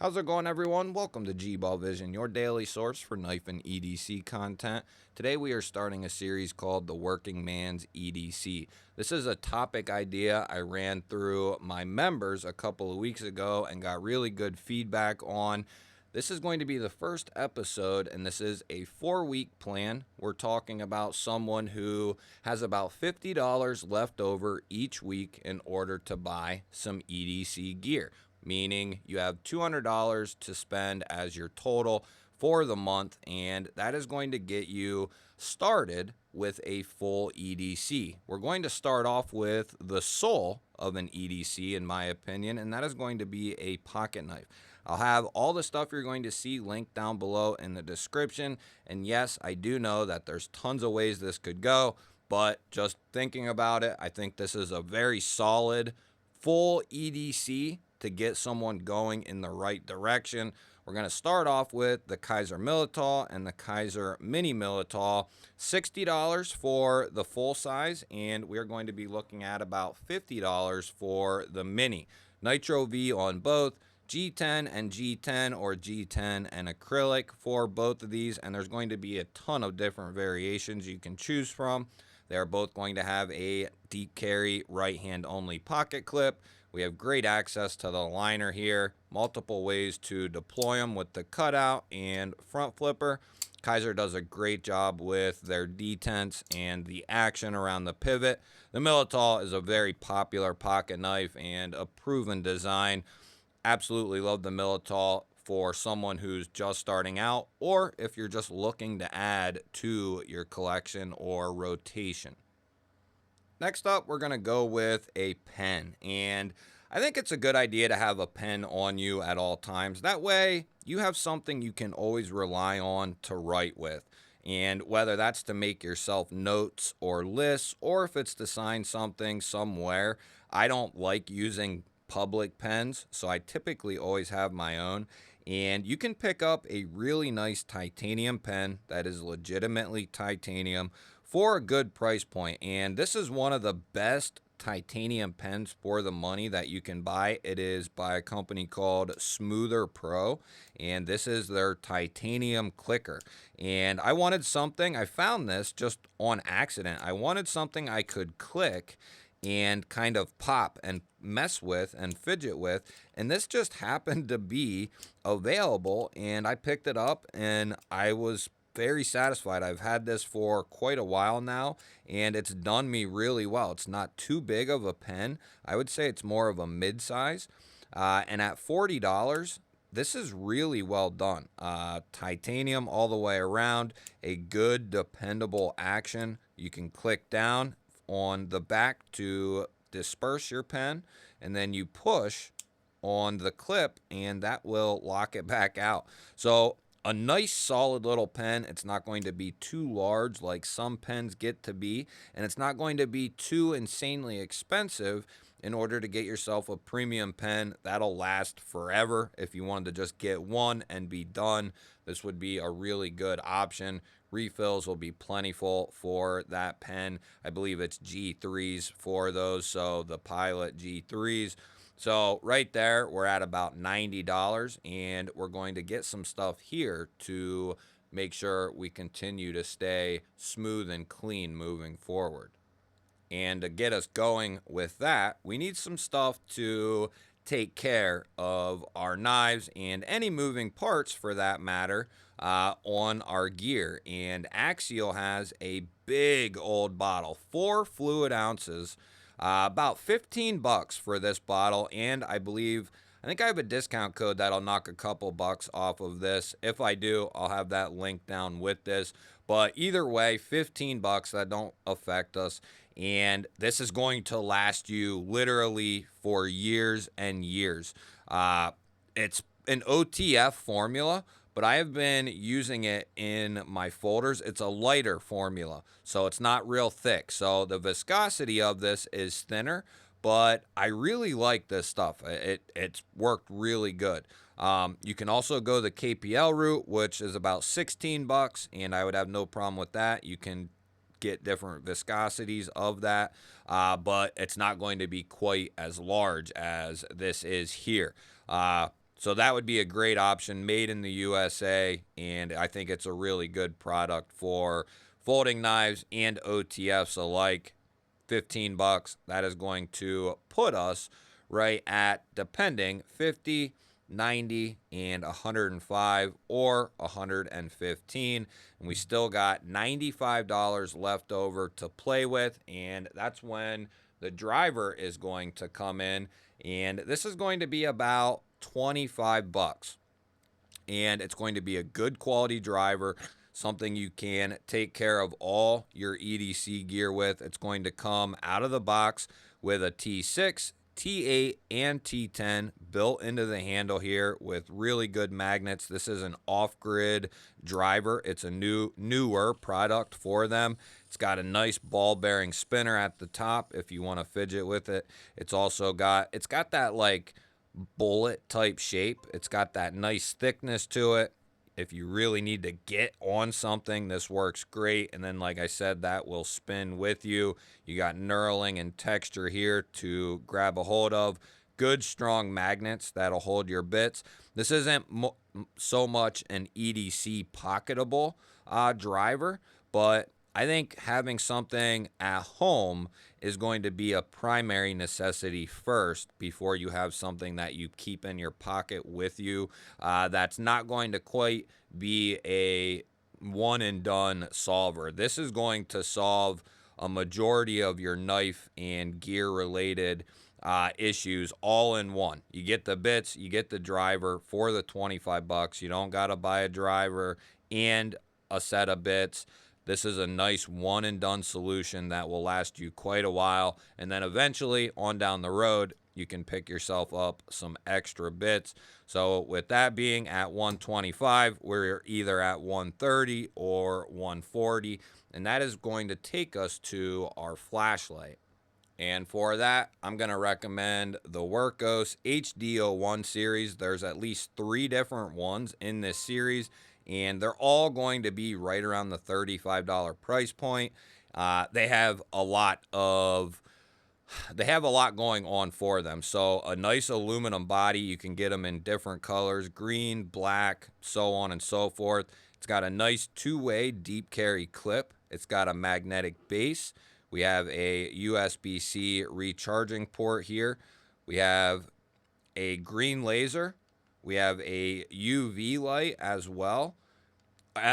How's it going, everyone? Welcome to G-Ball Vision, your daily source for knife and EDC content. Today we are starting a series called The Working Man's EDC. This is a topic idea I ran through my members a couple of weeks ago and got really good feedback on. This is going to be the first episode, and this is a 4-week plan. We're talking about someone who has about $50 left over each week in order to buy some EDC gear, meaning you have $200 to spend as your total for the month, and that is going to get you started with a full EDC. We're going to start off with the soul of an EDC, in my opinion, and that is going to be a pocket knife. I'll have all the stuff you're going to see linked down below in the description. And yes, I do know that there's tons of ways this could go, but just thinking about it, I think this is a very solid full EDC to get someone going in the right direction. We're going to start off with the Kaiser Militao and the Kaiser Mini Militao. $60 for the full size, and we're going to be looking at about $50 for the Mini. Nitro V on both. G10 and G10 or G10 and acrylic for both of these, and there's going to be a ton of different variations you can choose from. They're both going to have a deep carry right hand only pocket clip. We have great access to the liner here, multiple ways to deploy them with the cutout and front flipper. Kaiser does a great job with their detents and the action around the pivot. The Militao is a very popular pocket knife and a proven design. Absolutely love the Militao for someone who's just starting out, or if you're just looking to add to your collection or rotation. Next up, we're going to go with a pen, and I think it's a good idea to have a pen on you at all times. That way, you have something you can always rely on to write with. And whether that's to make yourself notes or lists, or if it's to sign something somewhere, I don't like using public pens, so I typically always have my own. And you can pick up a really nice titanium pen that is legitimately titanium for a good price point. And this is one of the best titanium pens for the money that you can buy. It is by a company called Smoother Pro, and this is their titanium clicker. And I wanted something, I found this just on accident. I wanted something I could click and kind of pop and mess with and fidget with, and this just happened to be available, and I picked it up and I was very satisfied. I've had this for quite a while now, and it's done me really well. It's not too big of a pen. I would say it's more of a mid-size, and at $40, this is really well done. Titanium all the way around, a good dependable action. You can click down on the back to disperse your pen, and then you push on the clip and that will lock it back out. So a nice solid little pen. It's not going to be too large like some pens get to be, and it's not going to be too insanely expensive in order to get yourself a premium pen that'll last forever. If you wanted to just get one and be done, this would be a really good option. Refills will be plentiful for that pen. I believe it's G3s for those, so the Pilot G3s. So right there, we're at about $90, and we're going to get some stuff here to make sure we continue to stay smooth and clean moving forward. And to get us going with that, we need some stuff to take care of our knives and any moving parts for that matter on our gear. And Axial has a big old bottle, 4 fluid ounces, about 15 bucks for this bottle. And I think I have a discount code that'll knock a couple bucks off of this. If I do, I'll have that link down with this. But either way, 15 bucks, that don't affect us. And this is going to last you literally for years and years. It's an OTF formula, but I have been using it in my folders. It's a lighter formula, so it's not real thick. So the viscosity of this is thinner, but I really like this stuff. It's worked really good. You can also go the KPL route, which is about 16 bucks, and I would have no problem with that. You can get different viscosities of that, but it's not going to be quite as large as this is here. So that would be a great option, made in the USA, and I think it's a really good product for folding knives and OTFs alike. $15, that is going to put us right at, depending, 50, 90, and 105 or 115, and we still got $95 left over to play with, and that's when the driver is going to come in, and this is going to be about $25, and it's going to be a good quality driver, something you can take care of all your EDC gear with. It's going to come out of the box with a T6, T8, and T10 built into the handle here with really good magnets. This is an off-grid driver. It's a newer product for them. It's got a nice ball bearing spinner at the top if you want to fidget with it. It's got that like bullet type shape. It's got that nice thickness to it. If you really need to get on something, this works great. And then, like I said, that will spin with you. You got knurling and texture here to grab a hold of. Good, strong magnets that'll hold your bits. This isn't so much an EDC pocketable driver, but I think having something at home is going to be a primary necessity first before you have something that you keep in your pocket with you. That's not going to quite be a one and done solver. This is going to solve a majority of your knife and gear related issues all in one. You get the bits, you get the driver for the $25. You don't got to buy a driver and a set of bits. This is a nice one and done solution that will last you quite a while. And then eventually on down the road, you can pick yourself up some extra bits. So with that being at 125, we're either at 130 or 140. And that is going to take us to our flashlight. And for that, I'm going to recommend the Workos HD01 series. There's at least 3 different ones in this series, and they're all going to be right around the $35 price point. They have a lot going on for them. So a nice aluminum body, you can get them in different colors, green, black, so on and so forth. It's got a nice 2-way deep carry clip. It's got a magnetic base. We have a USB-C recharging port here. We have a green laser. We have a UV light as well.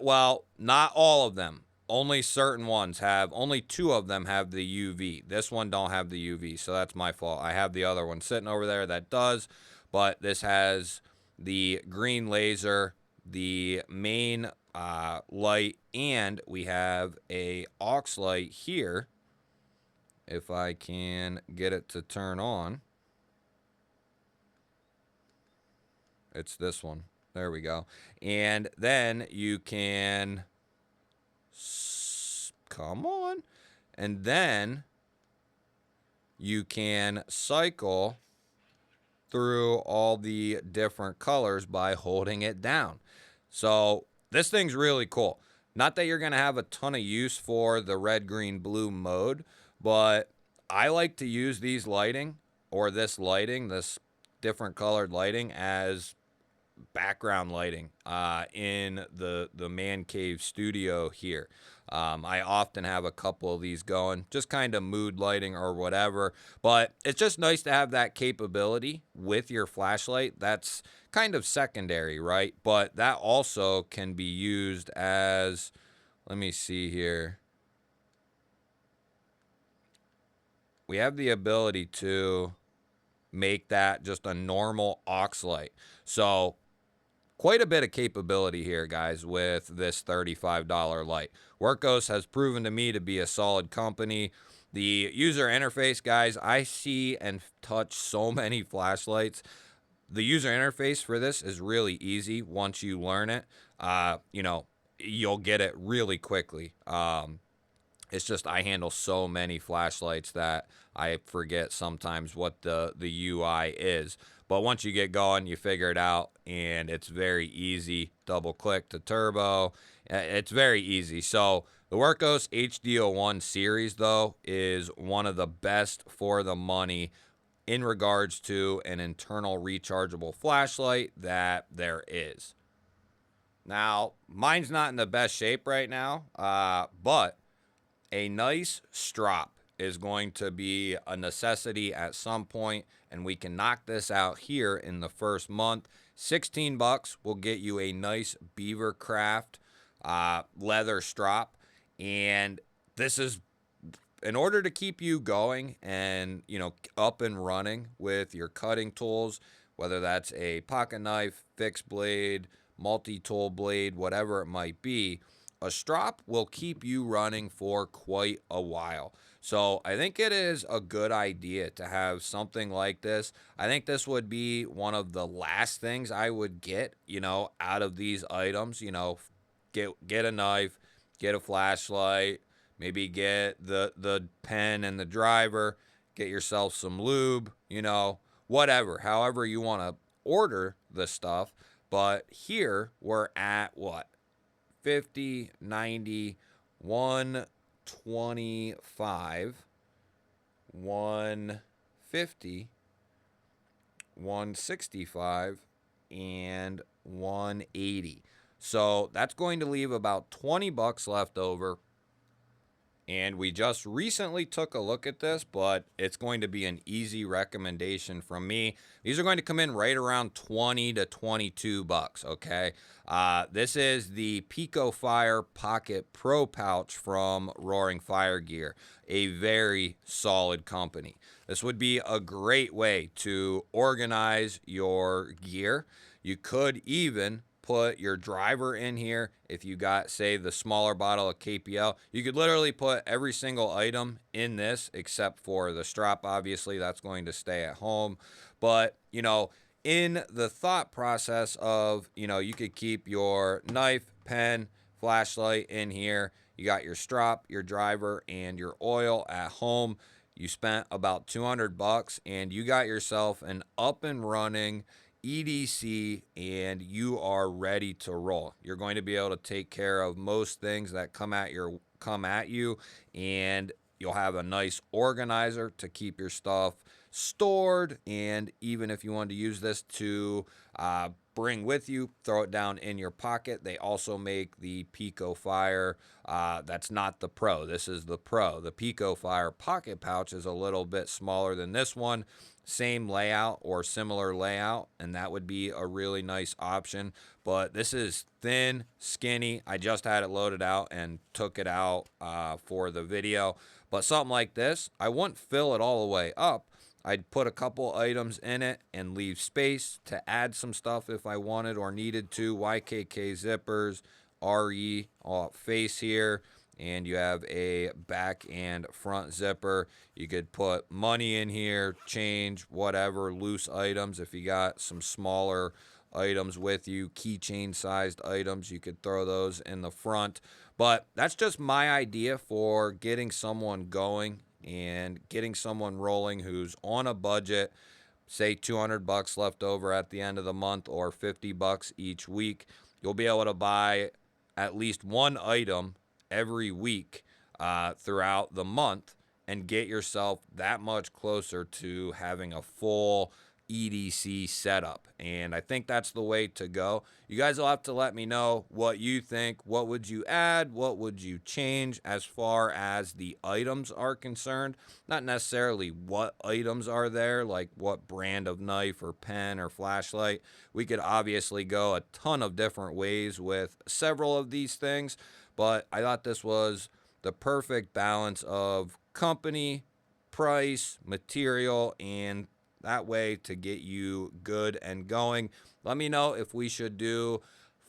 Well, not all of them. Only certain ones have, only 2 of them have the UV. This one don't have the UV, so that's my fault. I have the other one sitting over there that does, but this has the green laser, the main light, and we have a aux light here. If I can get it to turn on. It's this one. There we go. And then you can, come on. And then you can cycle through all the different colors by holding it down. So this thing's really cool. Not that you're going to have a ton of use for the red, green, blue mode, but I like to use these lighting, or this lighting, this different colored lighting, as background lighting in the man cave studio here. I often have a couple of these going, just kind of mood lighting or whatever, but it's just nice to have that capability with your flashlight. That's kind of secondary, right? But that also can be used as, let me see here. We have the ability to make that just a normal aux light. So quite a bit of capability here, guys, with this $35 light. Workos has proven to me to be a solid company. The user interface, guys, I see and touch so many flashlights. The user interface for this is really easy once you learn it. You'll get it really quickly. It's just I handle so many flashlights that I forget sometimes what the UI is. But once you get going, you figure it out, and it's very easy. Double click to turbo. It's very easy. So the Workos HD01 series, though, is one of the best for the money in regards to an internal rechargeable flashlight that there is. Now, mine's not in the best shape right now, but a nice strop is going to be a necessity at some point, and we can knock this out here in the first month. 16 bucks will get you a nice Beaver Craft leather strop, and this is in order to keep you going and, up and running with your cutting tools, whether that's a pocket knife, fixed blade, multi-tool blade, whatever it might be. A strop will keep you running for quite a while. So I think it is a good idea to have something like this. I think this would be one of the last things I would get, out of these items. Get a knife, get a flashlight, maybe get the pen and the driver, get yourself some lube, whatever, however you want to order the stuff. But here we're at what? 50, 90, 125, 150, 165, and 180. So that's going to leave about 20 bucks left over. And we just recently took a look at this, but it's going to be an easy recommendation from me. These are going to come in right around 20 to 22 bucks, okay? This is the Pico Fire Pocket Pro Pouch from Roaring Fire Gear, a very solid company. This would be a great way to organize your gear. You could even put your driver in here. If you got, say, the smaller bottle of KPL, you could literally put every single item in this except for the strap. Obviously, that's going to stay at home. But, in the thought process of, you could keep your knife, pen, flashlight in here. You got your strap, your driver, and your oil at home. You spent about 200 bucks and you got yourself an up and running EDC, and you are ready to roll. You're going to be able to take care of most things that come at you, and you'll have a nice organizer to keep your stuff stored. And even if you want to use this to bring with you, throw it down in your pocket. They also make the Pico Fire. That's not the Pro. This is the Pro. The Pico Fire Pocket Pouch is a little bit smaller than this one. Same layout or similar layout, and that would be a really nice option. But this is thin, skinny. I just had it loaded out and took it out for the video. But something like this, I wouldn't fill it all the way up. I'd put a couple items in it and leave space to add some stuff if I wanted or needed to. YKK zippers, RE face here, and you have a back and front zipper. You could put money in here, change, whatever, loose items. If you got some smaller items with you, keychain sized items, you could throw those in the front. But that's just my idea for getting someone going and getting someone rolling who's on a budget. Say 200 bucks left over at the end of the month or 50 bucks each week. You'll be able to buy at least one item every week throughout the month and get yourself that much closer to having a full EDC setup. And I think that's the way to go. You guys will have to let me know what you think. What would you add? What would you change as far as the items are concerned? Not necessarily what items are there, like what brand of knife or pen or flashlight. We could obviously go a ton of different ways with several of these things, but I thought this was the perfect balance of company, price, material, and that way to get you good and going. Let me know if we should do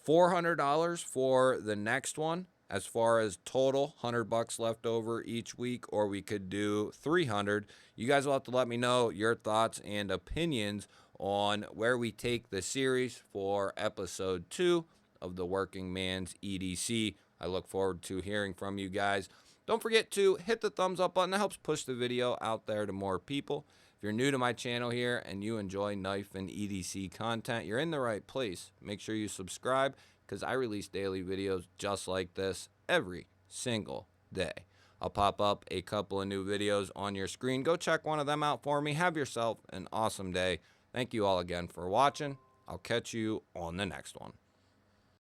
$400 for the next one as far as total 100 bucks left over each week, or we could do 300. You guys will have to let me know your thoughts and opinions on where we take the series for episode 2 of the Working Man's EDC. I look forward to hearing from you guys. Don't forget to hit the thumbs up button. That helps push the video out there to more people. If you're new to my channel here and you enjoy knife and EDC content, you're in the right place. Make sure you subscribe because I release daily videos just like this every single day. I'll pop up a couple of new videos on your screen. Go check one of them out for me. Have yourself an awesome day. Thank you all again for watching. I'll catch you on the next one.